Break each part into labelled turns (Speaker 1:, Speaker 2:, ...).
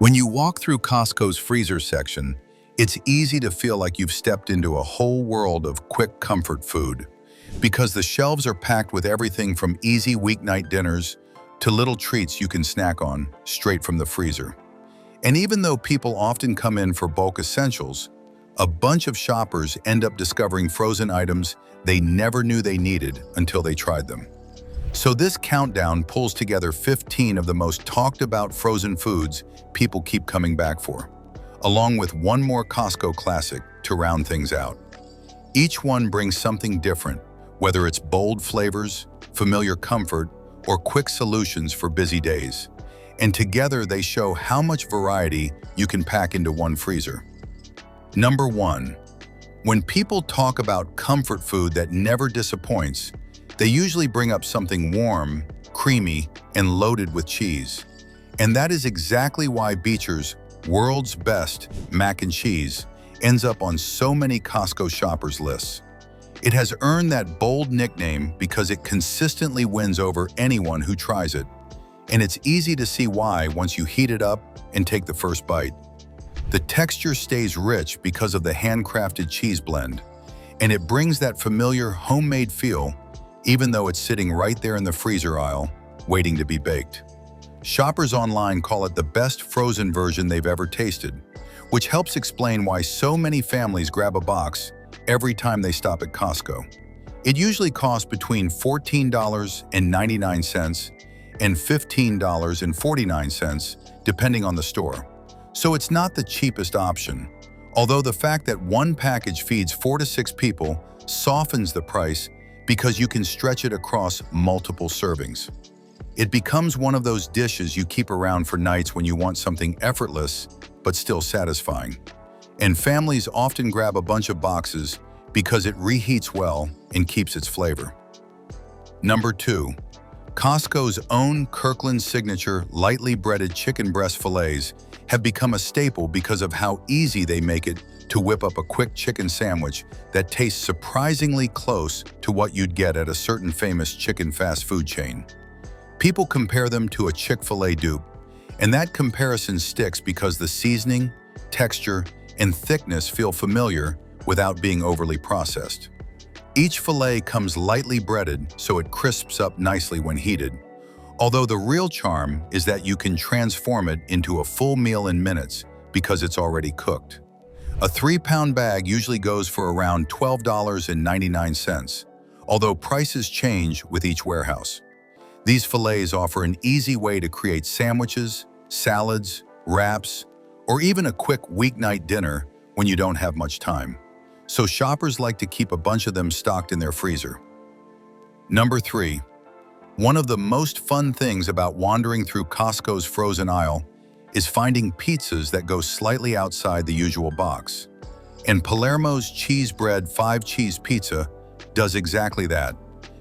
Speaker 1: When you walk through Costco's freezer section, it's easy to feel like you've stepped into a whole world of quick comfort food, because the shelves are packed with everything from easy weeknight dinners to little treats you can snack on straight from the freezer. And even though people often come in for bulk essentials, a bunch of shoppers end up discovering frozen items they never knew they needed until they tried them. So this countdown pulls together 15 of the most talked about frozen foods people keep coming back for, along with one more Costco classic to round things out. Each one brings something different, whether it's bold flavors, familiar comfort, or quick solutions for busy days. And together they show how much variety you can pack into one freezer. Number 1. When people talk about comfort food that never disappoints, they usually bring up something warm, creamy, and loaded with cheese. And that is exactly why Beecher's World's Best Mac and Cheese ends up on so many Costco shoppers' lists. It has earned that bold nickname because it consistently wins over anyone who tries it. And it's easy to see why once you heat it up and take the first bite. The texture stays rich because of the handcrafted cheese blend, and it brings that familiar homemade feel even though it's sitting right there in the freezer aisle, waiting to be baked. Shoppers online call it the best frozen version they've ever tasted, which helps explain why so many families grab a box every time they stop at Costco. It usually costs between $14.99 and $15.49, depending on the store. So it's not the cheapest option, although the fact that one package feeds 4 to 6 people softens the price because you can stretch it across multiple servings. It becomes one of those dishes you keep around for nights when you want something effortless but still satisfying. And families often grab a bunch of boxes because it reheats well and keeps its flavor. Number 2. Costco's own Kirkland signature lightly breaded chicken breast fillets have become a staple because of how easy they make it to whip up a quick chicken sandwich that tastes surprisingly close to what you'd get at a certain famous chicken fast food chain. People compare them to a Chick-fil-A dupe, and that comparison sticks because the seasoning, texture, and thickness feel familiar without being overly processed. Each fillet comes lightly breaded so it crisps up nicely when heated, although the real charm is that you can transform it into a full meal in minutes because it's already cooked. A 3-pound bag usually goes for around $12.99, although prices change with each warehouse. These fillets offer an easy way to create sandwiches, salads, wraps, or even a quick weeknight dinner when you don't have much time. So shoppers like to keep a bunch of them stocked in their freezer. Number 3. One of the most fun things about wandering through Costco's frozen aisle is finding pizzas that go slightly outside the usual box. And Palermo's Cheese Bread 5-cheese pizza does exactly that,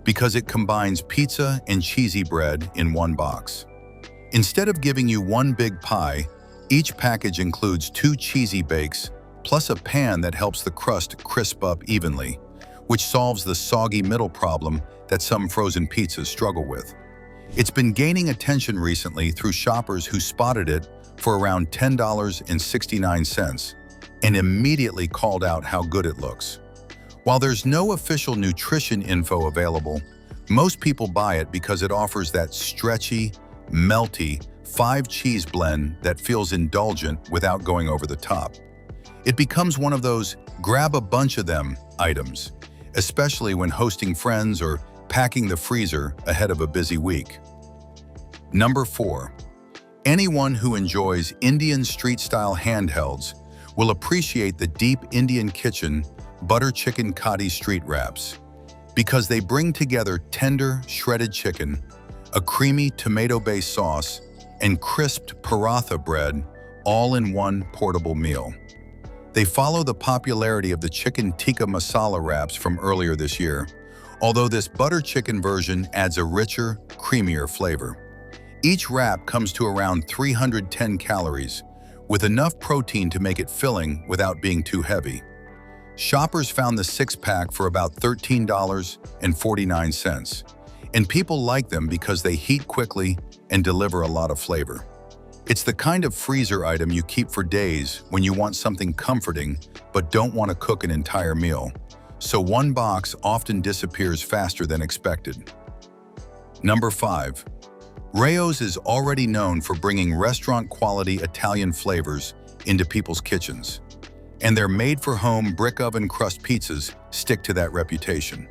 Speaker 1: because it combines pizza and cheesy bread in one box. Instead of giving you one big pie, each package includes 2 cheesy bakes, plus a pan that helps the crust crisp up evenly, which solves the soggy middle problem that some frozen pizzas struggle with. It's been gaining attention recently through shoppers who spotted it for around $10.69 and immediately called out how good it looks. While there's no official nutrition info available, most people buy it because it offers that stretchy, melty 5-cheese blend that feels indulgent without going over the top. It becomes one of those grab a bunch of them items, especially when hosting friends or packing the freezer ahead of a busy week. Number 4. Anyone who enjoys Indian street-style handhelds will appreciate the deep Indian kitchen butter chicken kati street wraps, because they bring together tender, shredded chicken, a creamy tomato-based sauce, and crisped paratha bread all in one portable meal. They follow the popularity of the chicken tikka masala wraps from earlier this year, although this butter chicken version adds a richer, creamier flavor. Each wrap comes to around 310 calories, with enough protein to make it filling without being too heavy. Shoppers found the 6-pack for about $13.49, and people like them because they heat quickly and deliver a lot of flavor. It's the kind of freezer item you keep for days when you want something comforting but don't want to cook an entire meal. So one box often disappears faster than expected. Number 5. Rao's is already known for bringing restaurant-quality Italian flavors into people's kitchens, and their made-for-home brick oven crust pizzas stick to that reputation.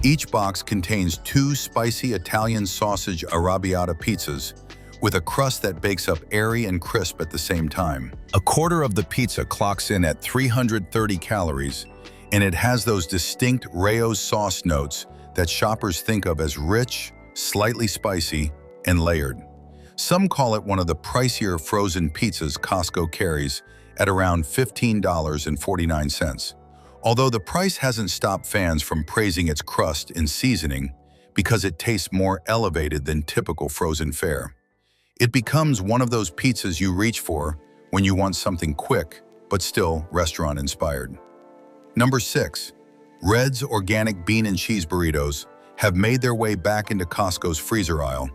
Speaker 1: Each box contains 2 spicy Italian sausage arrabbiata pizzas with a crust that bakes up airy and crisp at the same time. A quarter of the pizza clocks in at 330 calories, and it has those distinct Rao's sauce notes that shoppers think of as rich, slightly spicy, and layered. Some call it one of the pricier frozen pizzas Costco carries at around $15.49. Although the price hasn't stopped fans from praising its crust and seasoning because it tastes more elevated than typical frozen fare. It becomes one of those pizzas you reach for when you want something quick but still restaurant-inspired. Number 6. Red's organic bean and cheese burritos have made their way back into Costco's freezer aisle,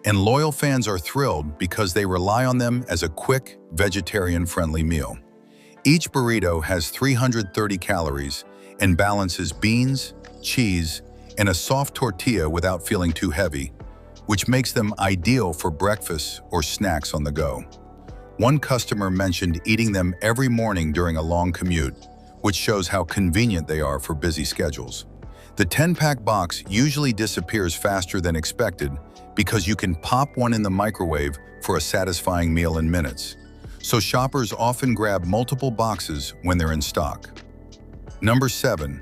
Speaker 1: and loyal fans are thrilled because they rely on them as a quick, vegetarian-friendly meal. Each burrito has 330 calories and balances beans, cheese, and a soft tortilla without feeling too heavy, which makes them ideal for breakfast or snacks on the go. One customer mentioned eating them every morning during a long commute, which shows how convenient they are for busy schedules. The 10-pack box usually disappears faster than expected because you can pop one in the microwave for a satisfying meal in minutes. So shoppers often grab multiple boxes when they're in stock. Number 7.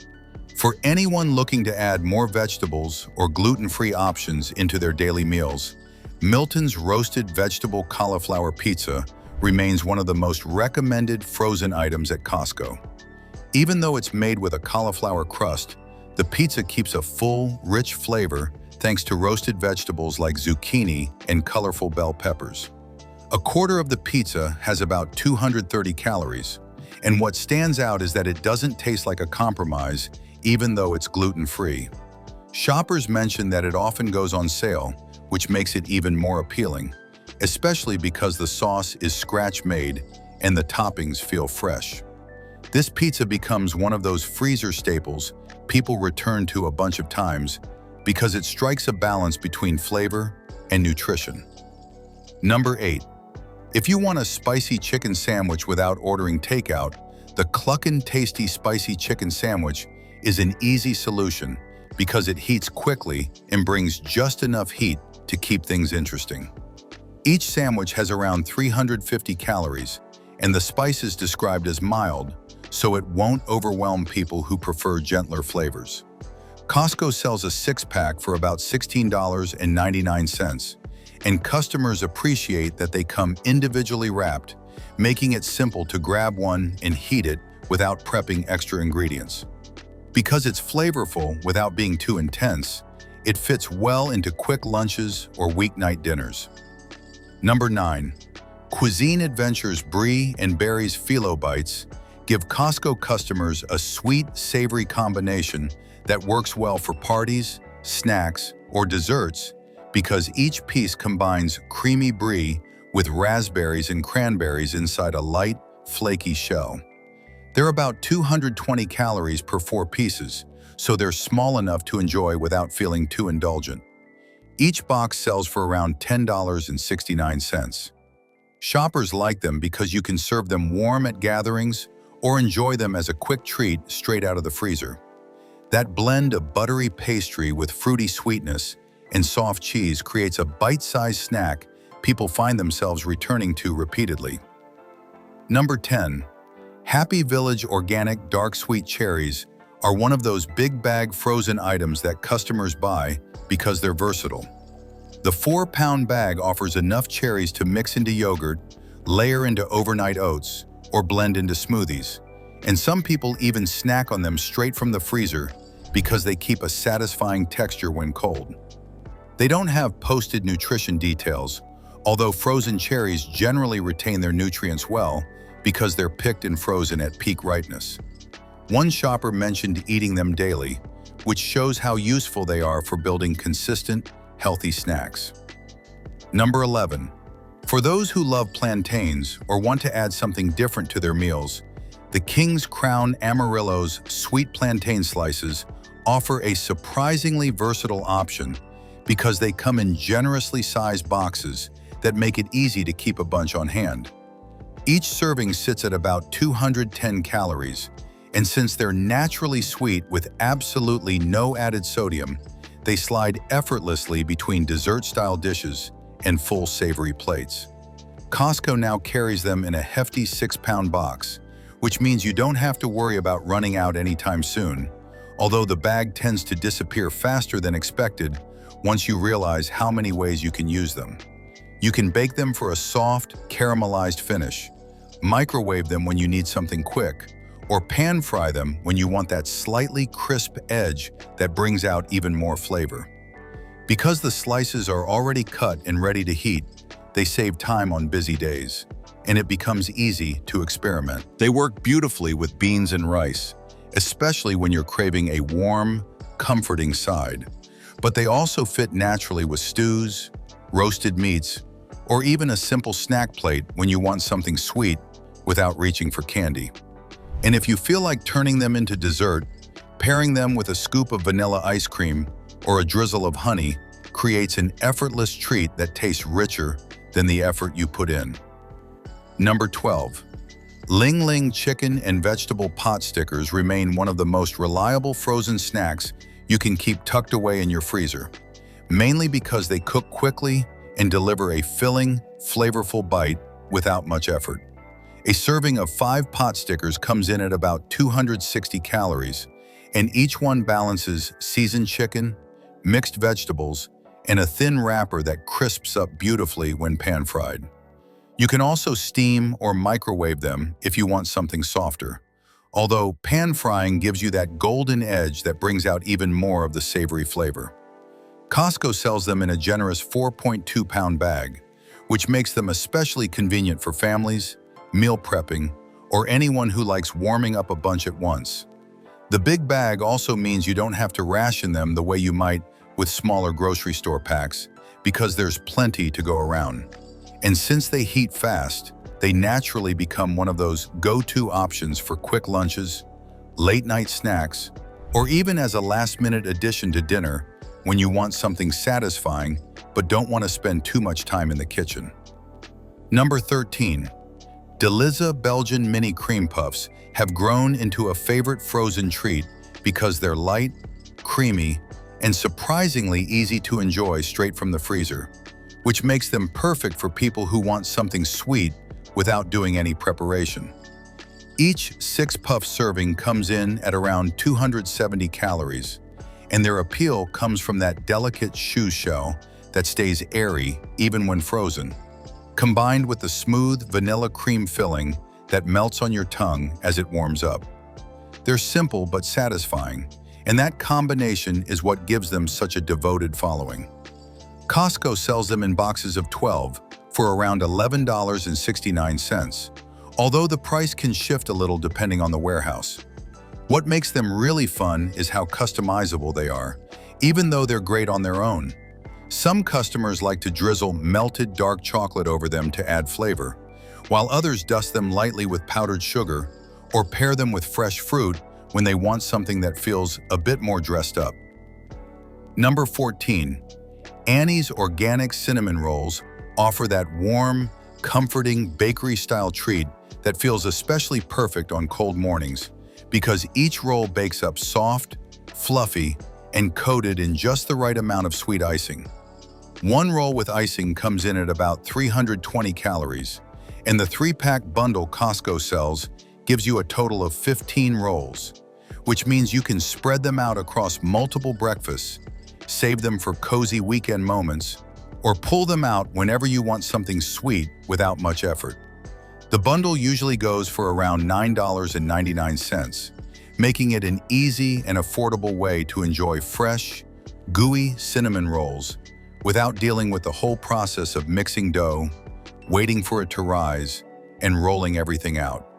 Speaker 1: For anyone looking to add more vegetables or gluten-free options into their daily meals, Milton's roasted vegetable cauliflower pizza remains one of the most recommended frozen items at Costco. Even though it's made with a cauliflower crust, the pizza keeps a full, rich flavor thanks to roasted vegetables like zucchini and colorful bell peppers. A quarter of the pizza has about 230 calories, and what stands out is that it doesn't taste like a compromise, even though it's gluten-free. Shoppers mention that it often goes on sale, which makes it even more appealing, especially because the sauce is scratch-made and the toppings feel fresh. This pizza becomes one of those freezer staples people return to a bunch of times because it strikes a balance between flavor and nutrition. Number 8. If you want a spicy chicken sandwich without ordering takeout, the Cluckin' Tasty Spicy Chicken Sandwich is an easy solution because it heats quickly and brings just enough heat to keep things interesting. Each sandwich has around 350 calories, and the spice is described as mild, so it won't overwhelm people who prefer gentler flavors. Costco sells a 6-pack for about $16.99, and customers appreciate that they come individually wrapped, making it simple to grab one and heat it without prepping extra ingredients. Because it's flavorful without being too intense, it fits well into quick lunches or weeknight dinners. Number 9. Cuisine Adventures Brie and Barry's Phyllo Bites give Costco customers a sweet, savory combination that works well for parties, snacks, or desserts because each piece combines creamy brie with raspberries and cranberries inside a light, flaky shell. They're about 220 calories per 4 pieces, so they're small enough to enjoy without feeling too indulgent. Each box sells for around $10.69. Shoppers like them because you can serve them warm at gatherings or enjoy them as a quick treat straight out of the freezer. That blend of buttery pastry with fruity sweetness and soft cheese creates a bite-sized snack people find themselves returning to repeatedly. Number 10. Happy Village Organic Dark Sweet Cherries are one of those big bag frozen items that customers buy because they're versatile. The 4-pound bag offers enough cherries to mix into yogurt, layer into overnight oats, or blend into smoothies, and some people even snack on them straight from the freezer because they keep a satisfying texture when cold. They don't have posted nutrition details, although frozen cherries generally retain their nutrients well because they're picked and frozen at peak ripeness. One shopper mentioned eating them daily, which shows how useful they are for building consistent, healthy snacks. Number 11. For those who love plantains or want to add something different to their meals, the King's Crown Amarillo's sweet plantain slices offer a surprisingly versatile option because they come in generously sized boxes that make it easy to keep a bunch on hand. Each serving sits at about 210 calories, and since they're naturally sweet with absolutely no added sodium, they slide effortlessly between dessert-style dishes and full savory plates. Costco now carries them in a hefty 6-pound box, which means you don't have to worry about running out anytime soon, although the bag tends to disappear faster than expected once you realize how many ways you can use them. You can bake them for a soft, caramelized finish, microwave them when you need something quick, or pan fry them when you want that slightly crisp edge that brings out even more flavor. Because the slices are already cut and ready to heat, they save time on busy days, and it becomes easy to experiment. They work beautifully with beans and rice, especially when you're craving a warm, comforting side. But they also fit naturally with stews, roasted meats, or even a simple snack plate when you want something sweet without reaching for candy. And if you feel like turning them into dessert, pairing them with a scoop of vanilla ice cream or a drizzle of honey creates an effortless treat that tastes richer than the effort you put in. Number 12. Ling Ling chicken and vegetable pot stickers remain one of the most reliable frozen snacks you can keep tucked away in your freezer, mainly because they cook quickly and deliver a filling, flavorful bite without much effort. A serving of 5 pot stickers comes in at about 260 calories, and each one balances seasoned chicken, mixed vegetables, and a thin wrapper that crisps up beautifully when pan-fried. You can also steam or microwave them if you want something softer, although pan-frying gives you that golden edge that brings out even more of the savory flavor. Costco sells them in a generous 4.2-pound bag, which makes them especially convenient for families, meal prepping, or anyone who likes warming up a bunch at once. The big bag also means you don't have to ration them the way you might with smaller grocery store packs, because there's plenty to go around. And since they heat fast, they naturally become one of those go-to options for quick lunches, late-night snacks, or even as a last-minute addition to dinner when you want something satisfying but don't want to spend too much time in the kitchen. Number 13. Deliza Belgian Mini Cream Puffs have grown into a favorite frozen treat because they're light, creamy, and surprisingly easy to enjoy straight from the freezer, which makes them perfect for people who want something sweet without doing any preparation. Each 6-puff serving comes in at around 270 calories, and their appeal comes from that delicate shoe shell that stays airy even when frozen, combined with the smooth vanilla cream filling that melts on your tongue as it warms up. They're simple but satisfying, and that combination is what gives them such a devoted following. Costco sells them in boxes of 12 for around $11.69, although the price can shift a little depending on the warehouse. What makes them really fun is how customizable they are, even though they're great on their own. Some customers like to drizzle melted dark chocolate over them to add flavor, while others dust them lightly with powdered sugar or pair them with fresh fruit when they want something that feels a bit more dressed up. Number 14. Annie's Organic Cinnamon Rolls offer that warm, comforting bakery-style treat that feels especially perfect on cold mornings because each roll bakes up soft, fluffy, and coated in just the right amount of sweet icing. One roll with icing comes in at about 320 calories, and the 3-pack bundle Costco sells gives you a total of 15 rolls, which means you can spread them out across multiple breakfasts, save them for cozy weekend moments, or pull them out whenever you want something sweet without much effort. The bundle usually goes for around $9.99, making it an easy and affordable way to enjoy fresh, gooey cinnamon rolls without dealing with the whole process of mixing dough, waiting for it to rise, and rolling everything out.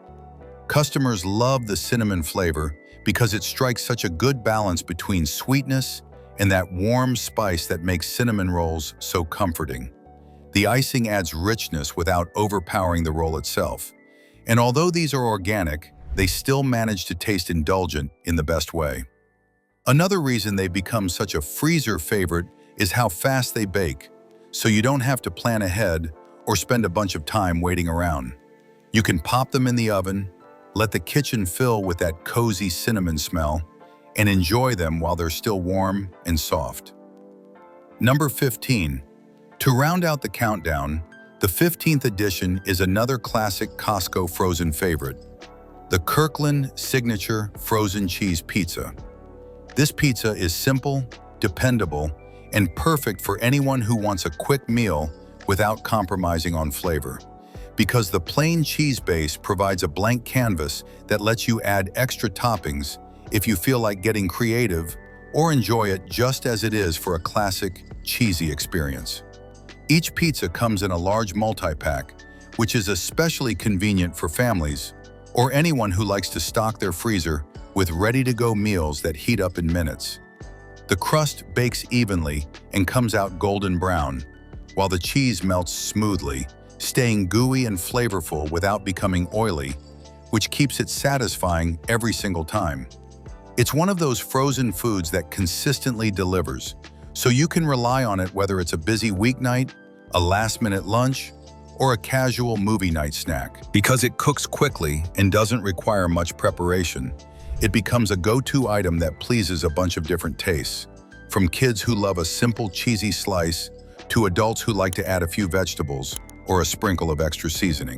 Speaker 1: Customers love the cinnamon flavor because it strikes such a good balance between sweetness and that warm spice that makes cinnamon rolls so comforting. The icing adds richness without overpowering the roll itself. And although these are organic, they still manage to taste indulgent in the best way. Another reason they become such a freezer favorite is how fast they bake, so you don't have to plan ahead or spend a bunch of time waiting around. You can pop them in the oven, let the kitchen fill with that cozy cinnamon smell, and enjoy them while they're still warm and soft. Number 15. To round out the countdown, the 15th edition is another classic Costco frozen favorite, the Kirkland Signature Frozen Cheese Pizza. This pizza is simple, dependable, and perfect for anyone who wants a quick meal without compromising on flavor, because the plain cheese base provides a blank canvas that lets you add extra toppings if you feel like getting creative or enjoy it just as it is for a classic, cheesy experience. Each pizza comes in a large multi-pack, which is especially convenient for families or anyone who likes to stock their freezer with ready-to-go meals that heat up in minutes. The crust bakes evenly and comes out golden brown, while the cheese melts smoothly, staying gooey and flavorful without becoming oily, which keeps it satisfying every single time. It's one of those frozen foods that consistently delivers, so you can rely on it whether it's a busy weeknight, a last-minute lunch, or a casual movie night snack. Because it cooks quickly and doesn't require much preparation, it becomes a go-to item that pleases a bunch of different tastes, from kids who love a simple cheesy slice to adults who like to add a few vegetables or a sprinkle of extra seasoning.